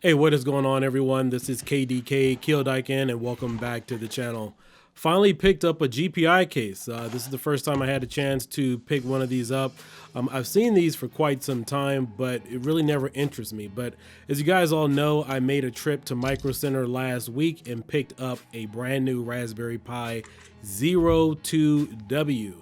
Hey, what is going on, everyone? This is Kiodiekin, and welcome back to the channel. Finally picked up a GPi case. This is the first time I had a chance to pick one of these up. I've seen these for quite some time, but it really never interests me. But as you guys all know, I made a trip to Micro Center last week and picked up a brand new Raspberry Pi Zero 2W.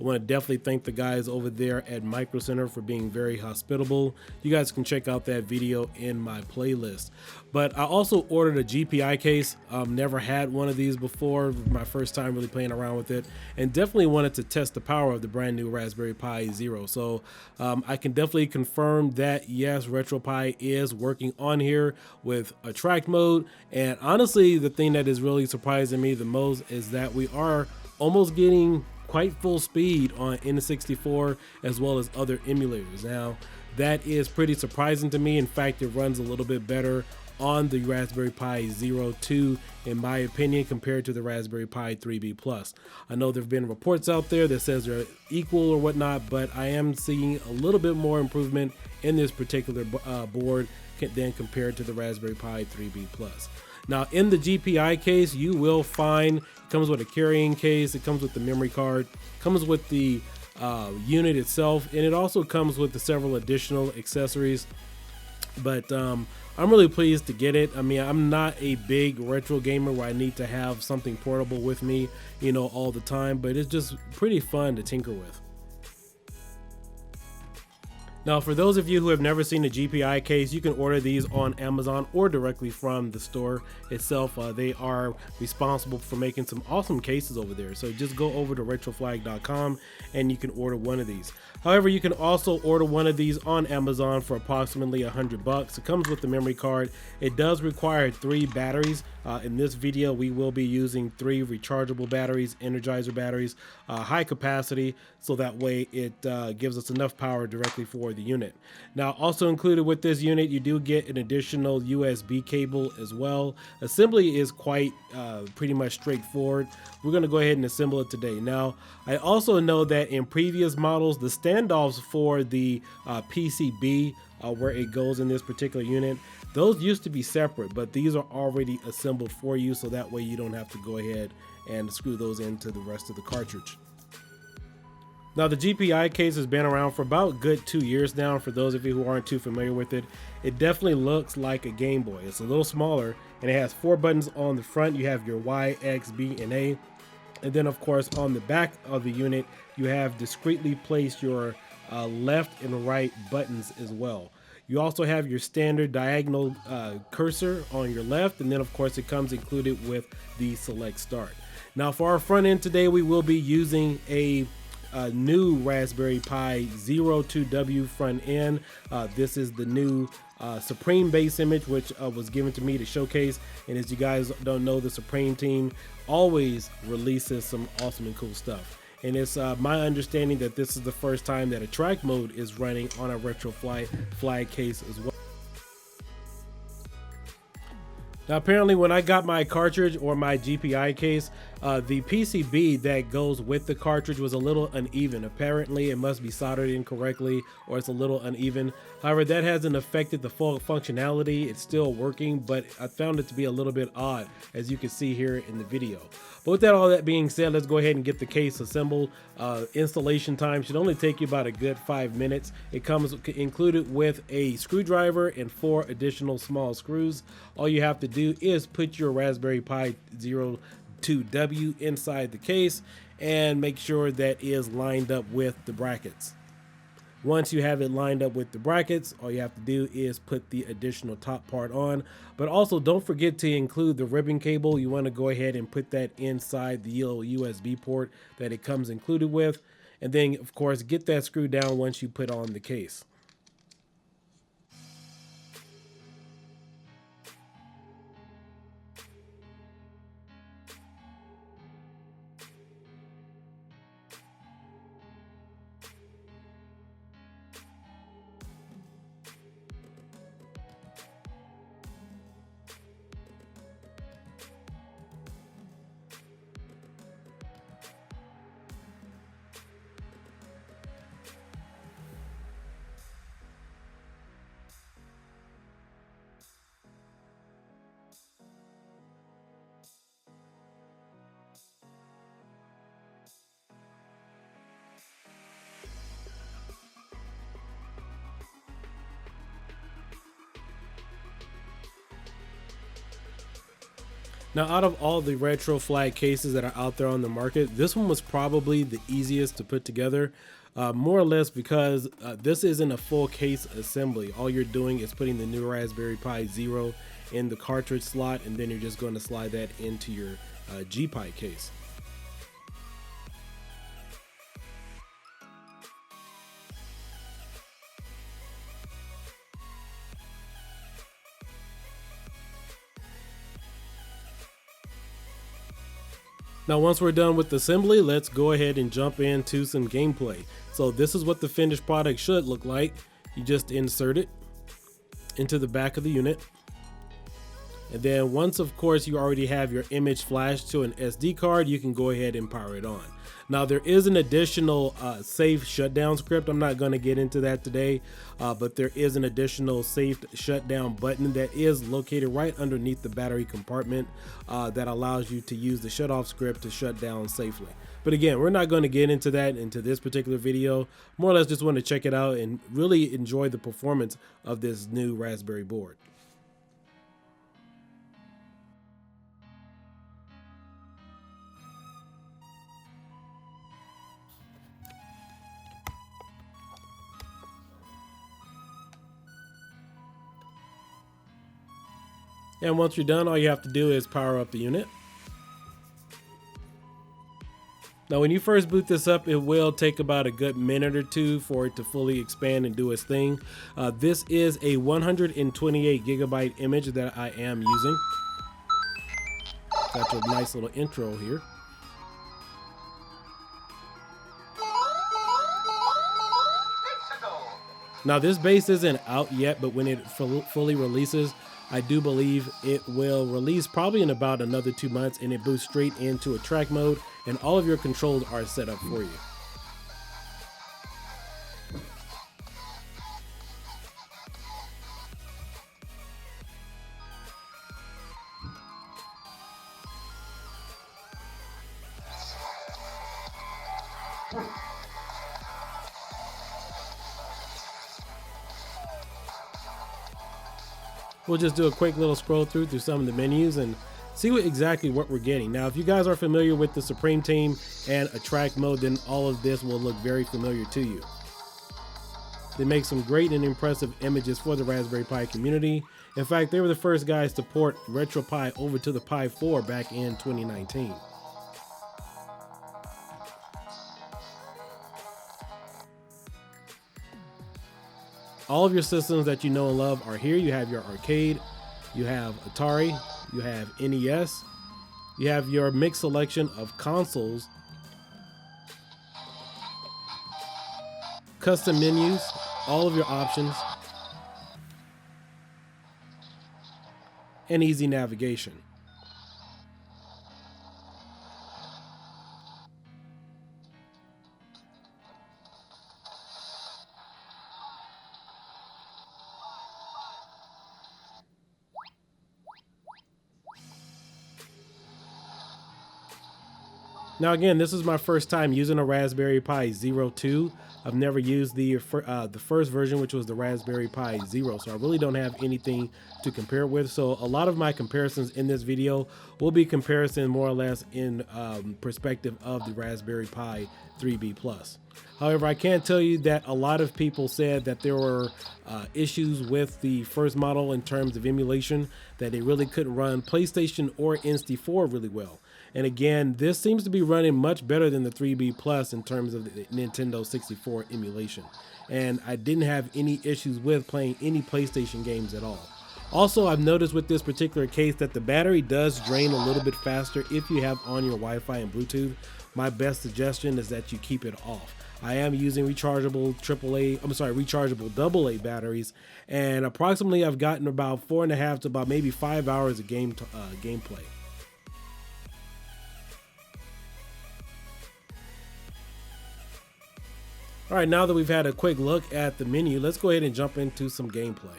I want to definitely thank the guys over there at Micro Center for being very hospitable. You guys can check out that video in my playlist. But I also ordered a GPi case. Never had one of these before. My first time really playing around with it, and definitely wanted to test the power of the brand new Raspberry Pi Zero. So I can definitely confirm that yes, Retropie is working on here with attract mode. And honestly, the thing that is really surprising me the most is that we are almost getting quite full speed on N64 as well as other emulators. Now that is pretty surprising to me. In fact, it runs a little bit better on the Raspberry Pi Zero 2 in my opinion compared to the Raspberry Pi 3B Plus. I know there have been reports out there that says they're equal or whatnot, but I am seeing a little bit more improvement in this particular board than compared to the Raspberry Pi 3B Plus. Now in the GPi case, you will find, it comes with a carrying case, it comes with the memory card, comes with the unit itself, and it also comes with the several additional accessories. But I'm really pleased to get it. I mean, I'm not a big retro gamer where I need to have something portable with me, you know, all the time, but it's just pretty fun to tinker with. Now, for those of you who have never seen a GPi case, you can order these on Amazon or directly from the store itself. They are responsible for making some awesome cases over there. So just go over to retroflag.com and you can order one of these. However, you can also order one of these on Amazon for approximately $100. It comes with the memory card. It does require 3 batteries. In this video, we will be using 3 rechargeable batteries, Energizer batteries, high capacity, so that way it gives us enough power directly for the unit. Now, also included with this unit, you do get an additional USB cable as well. Assembly is quite pretty much straightforward. We're going to go ahead and assemble it today. Now, I also know that in previous models, the standoffs for the PCB where it goes in this particular unit, those used to be separate, but these are already assembled for you, so that way you don't have to go ahead and screw those into the rest of the cartridge. Now, the GPi case has been around for about a good 2 years now. For those of you who aren't too familiar with it, it definitely looks like a Game Boy. It's a little smaller, and it has 4 buttons on the front. You have your Y, X, B, and A. And then, of course, on the back of the unit, you have discreetly placed your left and right buttons as well. You also have your standard diagonal cursor on your left, and then of course it comes included with the select start. Now for our front end today, we will be using a new Raspberry Pi Zero 2W front end. This is the new Supreme base image, which was given to me to showcase. And as you guys don't know, the Supreme team always releases some awesome and cool stuff. And it's my understanding that this is the first time that attract mode is running on a Retroflag case as well. Now apparently when I got my cartridge or my GPi case, the PCB that goes with the cartridge was a little uneven. Apparently it must be soldered incorrectly or it's a little uneven. However, that hasn't affected the full functionality. It's still working, but I found it to be a little bit odd, as you can see here in the video. But with all that being said, let's go ahead and get the case assembled. Installation time should only take you about a good 5 minutes. It comes included with a screwdriver and 4 additional small screws. All you have to do is put your Raspberry Pi Zero 2W inside the case and make sure that is lined up with the brackets. Once you have it lined up with the brackets, all you have to do is put the additional top part on. But also don't forget to include the ribbon cable. You want to go ahead and put that inside the yellow USB port that it comes included with. And then of course get that screwed down once you put on the case. Now, out of all the Retroflag cases that are out there on the market, this one was probably the easiest to put together, more or less because this isn't a full case assembly. All you're doing is putting the new Raspberry Pi Zero in the cartridge slot, and then you're just going to slide that into your GPi case. Now, once we're done with the assembly, let's go ahead and jump into some gameplay. So this is what the finished product should look like. You just insert it into the back of the unit. And then once, of course, you already have your image flashed to an SD card, you can go ahead and power it on. Now, there is an additional safe shutdown script. I'm not going to get into that today, but there is an additional safe shutdown button that is located right underneath the battery compartment that allows you to use the shut off script to shut down safely. But again, we're not going to get into that into this particular video. More or less just want to check it out and really enjoy the performance of this new Raspberry board. And once you're done, all you have to do is power up the unit. Now, when you first boot this up, it will take about a good minute or two for it to fully expand and do its thing. This is a 128 gigabyte image that I am using. Got a nice little intro here. Now, this base isn't out yet, but when it fully releases, I do believe it will release probably in about another 2 months, and it boots straight into a track mode, and all of your controls are set up for you. We'll just do a quick little scroll through some of the menus and see exactly what we're getting. Now, if you guys are familiar with the Supreme Team and a track mode, then all of this will look very familiar to you. They make some great and impressive images for the Raspberry Pi community. In fact, they were the first guys to port Retropie over to the Pi 4 back in 2019. All of your systems that you know and love are here. You have your arcade, you have Atari, you have NES, you have your mixed selection of consoles, custom menus, all of your options, and easy navigation. Now again, this is my first time using a Raspberry Pi Zero 2. I've never used the first version, which was the Raspberry Pi Zero, so I really don't have anything to compare it with. So a lot of my comparisons in this video will be comparison more or less in perspective of the Raspberry Pi 3B Plus. However, I can tell you that a lot of people said that there were issues with the first model in terms of emulation, that it really couldn't run PlayStation or Insti4 really well. And again, this seems to be running much better than the 3B Plus in terms of the Nintendo 64 emulation. And I didn't have any issues with playing any PlayStation games at all. Also, I've noticed with this particular case that the battery does drain a little bit faster if you have on your Wi-Fi and Bluetooth. My best suggestion is that you keep it off. I am using rechargeable AA batteries, and approximately I've gotten about 4.5 to about maybe 5 hours of gameplay. All right, now that we've had a quick look at the menu, let's go ahead and jump into some gameplay.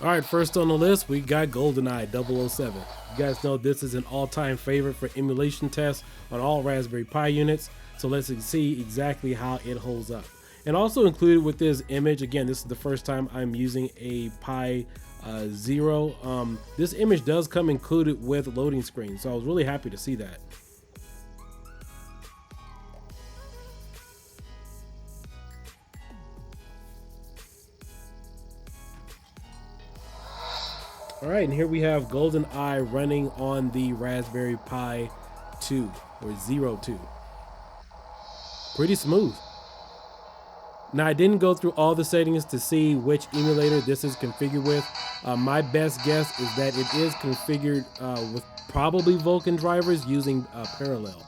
All right, first on the list, we got GoldenEye 007. You guys know this is an all-time favorite for emulation tests on all Raspberry Pi units, so let's see exactly how it holds up. And also included with this image, again, this is the first time I'm using a Pi Zero. This image does come included with loading screen, so I was really happy to see that. All right, and here we have GoldenEye running on the Raspberry Pi 2 or 02. Pretty smooth. Now, I didn't go through all the settings to see which emulator this is configured with. My best guess is that it is configured with probably Vulkan drivers using Parallel.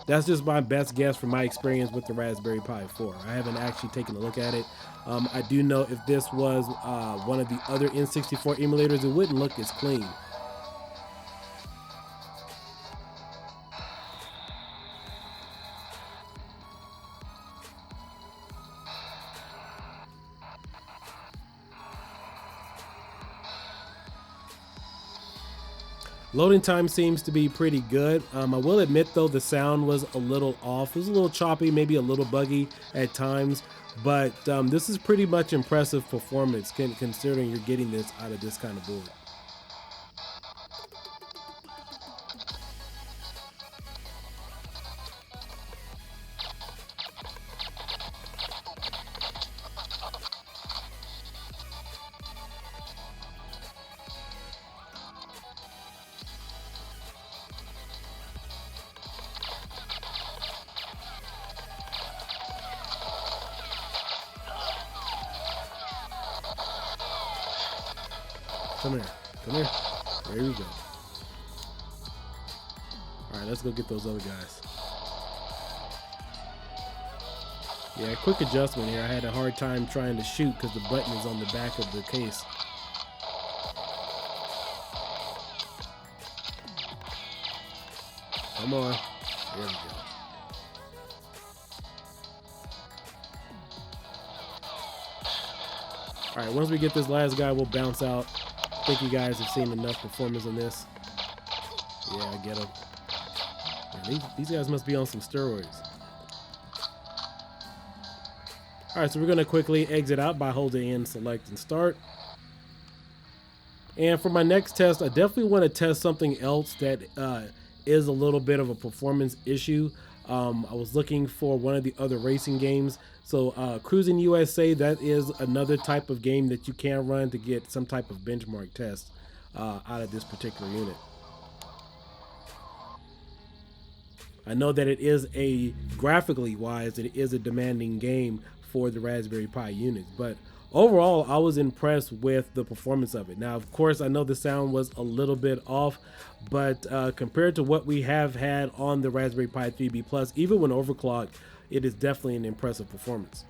That's just my best guess from my experience with the Raspberry Pi 4. I haven't actually taken a look at it. I do know if this was one of the other N64 emulators, it wouldn't look as clean. Loading time seems to be pretty good. I will admit though, the sound was a little off. It was a little choppy, maybe a little buggy at times, but this is pretty much impressive performance considering you're getting this out of this kind of board. Come here. Come here. There we go. Alright, let's go get those other guys. Yeah, quick adjustment here. I had a hard time trying to shoot because the button is on the back of the case. Come on. There we go. Alright, once we get this last guy, we'll bounce out. I think you guys have seen enough performance on this. Yeah, I get them. Man, these guys must be on some steroids. Alright, so we're going to quickly exit out by holding in, select, and start. And for my next test, I definitely want to test something else that is a little bit of a performance issue. I was looking for one of the other racing games. So Cruising USA, that is another type of game that you can run to get some type of benchmark test out of this particular unit. I know that it is graphically wise, it is a demanding game for the Raspberry Pi unit, but overall I was impressed with the performance of it. Now, of course, I know the sound was a little bit off, but compared to what we have had on the Raspberry Pi 3B Plus, even when overclocked, it is definitely an impressive performance.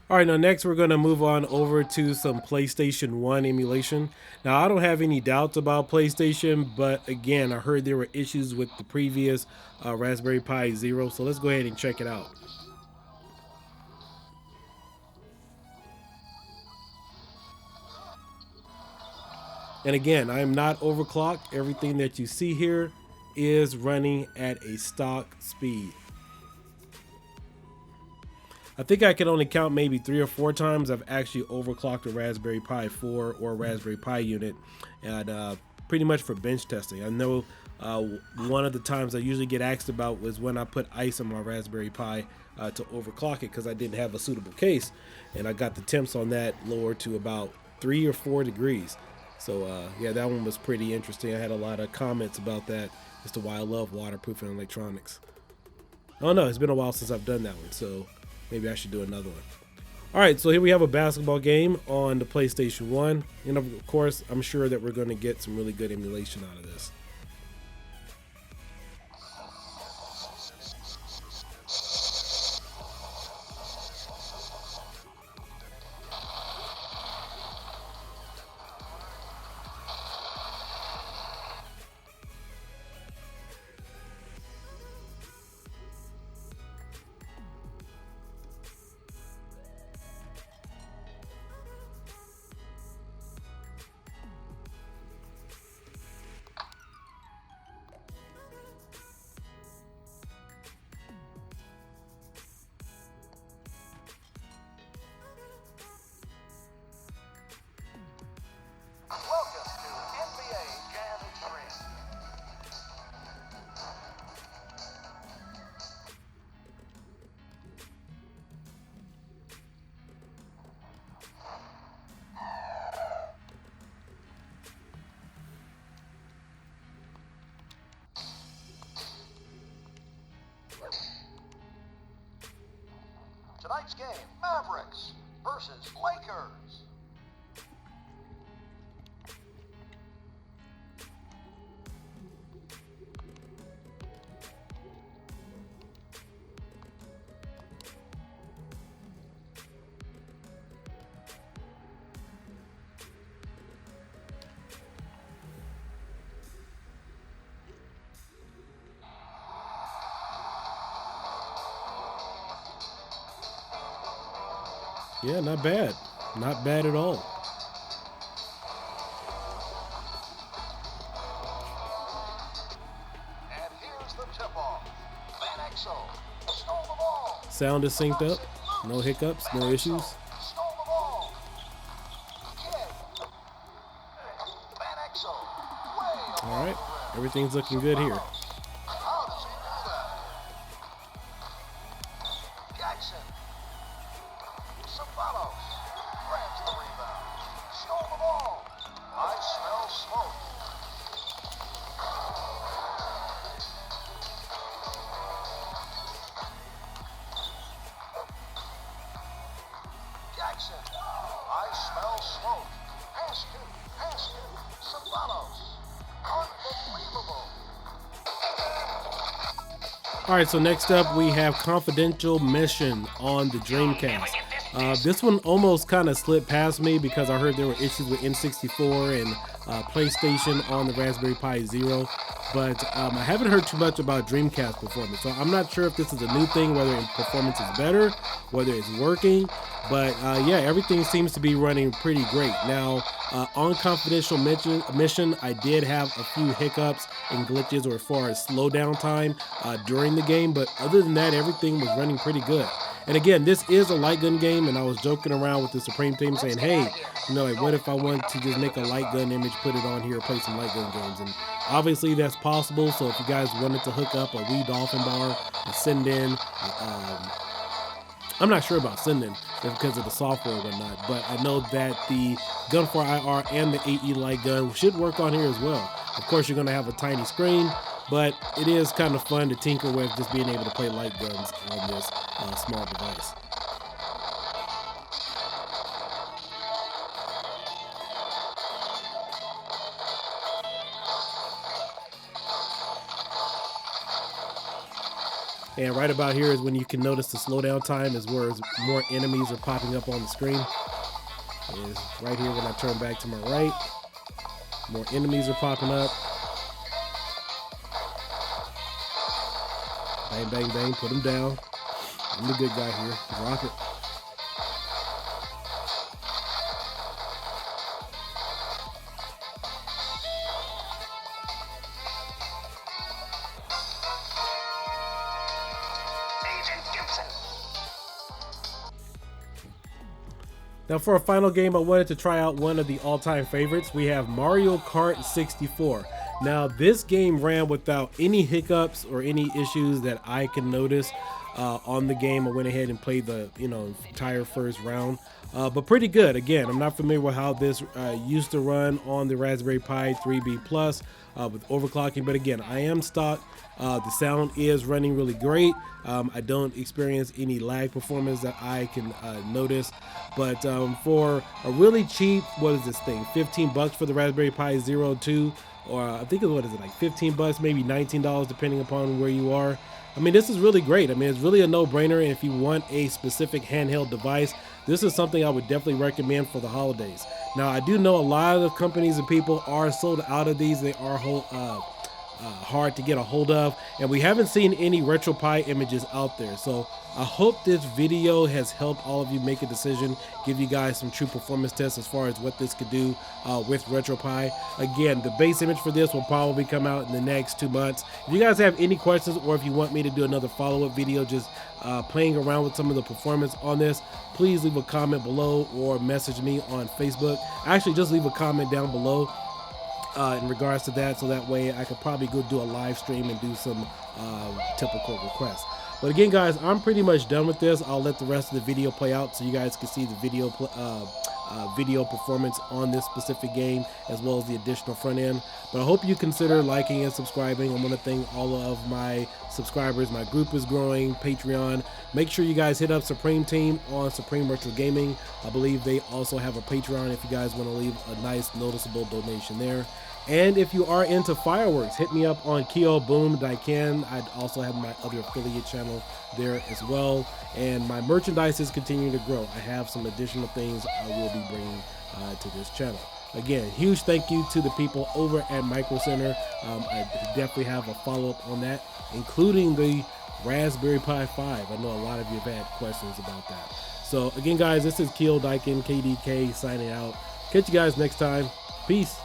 All right, now next we're going to move on over to some PlayStation 1 emulation. Now, I don't have any doubts about PlayStation, but again, I heard there were issues with the previous Raspberry Pi Zero, so let's go ahead and check it out. And again, I am not overclocked. Everything that you see here is running at a stock speed. I think I can only count maybe 3 or 4 times I've actually overclocked a Raspberry Pi 4 or a Raspberry Pi unit, and pretty much for bench testing. I know one of the times I usually get asked about was when I put ice on my Raspberry Pi to overclock it because I didn't have a suitable case, and I got the temps on that lowered to about 3 or 4 degrees. So yeah, that one was pretty interesting. I had a lot of comments about that as to why I love waterproofing electronics. I don't know, it's been a while since I've done that one, so maybe I should do another one. All right, so here we have a basketball game on the PlayStation 1. And of course, I'm sure that we're going to get some really good emulation out of this. Tonight's game, Mavericks versus Lakers. Yeah, not bad. Not bad at all. And here's the tip-off. Van Exel stole the ball. Sound is synced up. No hiccups, no issues. Stole the ball. Kid. Van Exel way All right, above the rim. everything's looking good here. How does he do that? Jackson. Sabanos grabs the rebound. Stole the ball. I smell smoke. Jackson. I smell smoke. Haskell. Sabanos. Unbelievable. All right, so next up we have Confidential Mission on the Dreamcast. This one almost kind of slipped past me because I heard there were issues with N64 and PlayStation on the Raspberry Pi Zero, but I haven't heard too much about Dreamcast performance, so I'm not sure if this is a new thing, whether performance is better, whether it's working, but yeah, everything seems to be running pretty great. Now, on Confidential Mission, I did have a few hiccups and glitches or as far as slowdown time during the game, but other than that, everything was running pretty good. And again, this is a light gun game, and I was joking around with the Supreme team saying, hey, you know, like, what if I want to just make a light gun image, put it on here, play some light gun games? And obviously that's possible, so if you guys wanted to hook up a Wii Dolphin bar and send in, I'm not sure about sending because of the software or whatnot, but I know that the Gunfire IR and the AE light gun should work on here as well. Of course, you're going to have a tiny screen, but it is kind of fun to tinker with just being able to play light guns on this small device. And right about here is when you can notice the slowdown time is where more enemies are popping up on the screen. Is right here when I turn back to my right. More enemies are popping up. Bang, bang, bang, put them down. I'm the good guy here. Drop it. Now for a final game, I wanted to try out one of the all-time favorites. We have Mario Kart 64. Now this game ran without any hiccups or any issues that I can notice on the game. I went ahead and played the entire first round, but pretty good. Again, I'm not familiar with how this used to run on the Raspberry Pi 3B Plus with overclocking, but again, I am stock. The sound is running really great. I don't experience any lag performance that I can notice, but for a really cheap, what is this thing, 15 bucks for the Raspberry Pi Zero 2, or I think it's, what is it, like 15 bucks, maybe $19 depending upon where you are. I mean, this is really great. I mean, it's really a no-brainer. If you want a specific handheld device, this is something I would definitely recommend for the holidays. Now, I do know a lot of companies and people are sold out of these. They are hard to get a hold of, and we haven't seen any Retropie images out there. So I hope this video has helped all of you make a decision, give you guys some true performance tests as far as what this could do with Retropie. Again, the base image for this will probably come out in the next 2 months. If you guys have any questions, or if you want me to do another follow-up video just playing around with some of the performance on this, please leave a comment below or message me on Facebook. Actually, just leave a comment down below in regards to that, so that way I could probably go do a live stream and do some typical requests. But again, guys, I'm pretty much done with this. I'll let the rest of the video play out so you guys can see the video performance on this specific game, as well as the additional front end. But I hope you consider liking and subscribing. I want to thank all of my subscribers. My group is growing, Patreon. Make sure you guys hit up Supreme Team on Supreme Retro Gaming. I believe they also have a Patreon if you guys want to leave a nice noticeable donation there. And if you are into fireworks, hit me up on Kiodiekin. I also have my other affiliate channel there as well. And my merchandise is continuing to grow. I have some additional things I will be bringing to this channel. Again, huge thank you to the people over at Micro Center. I definitely have a follow-up on that, including the Raspberry Pi 5. I know a lot of you have had questions about that. So again, guys, this is Kiodiekin, KDK, signing out. Catch you guys next time. Peace.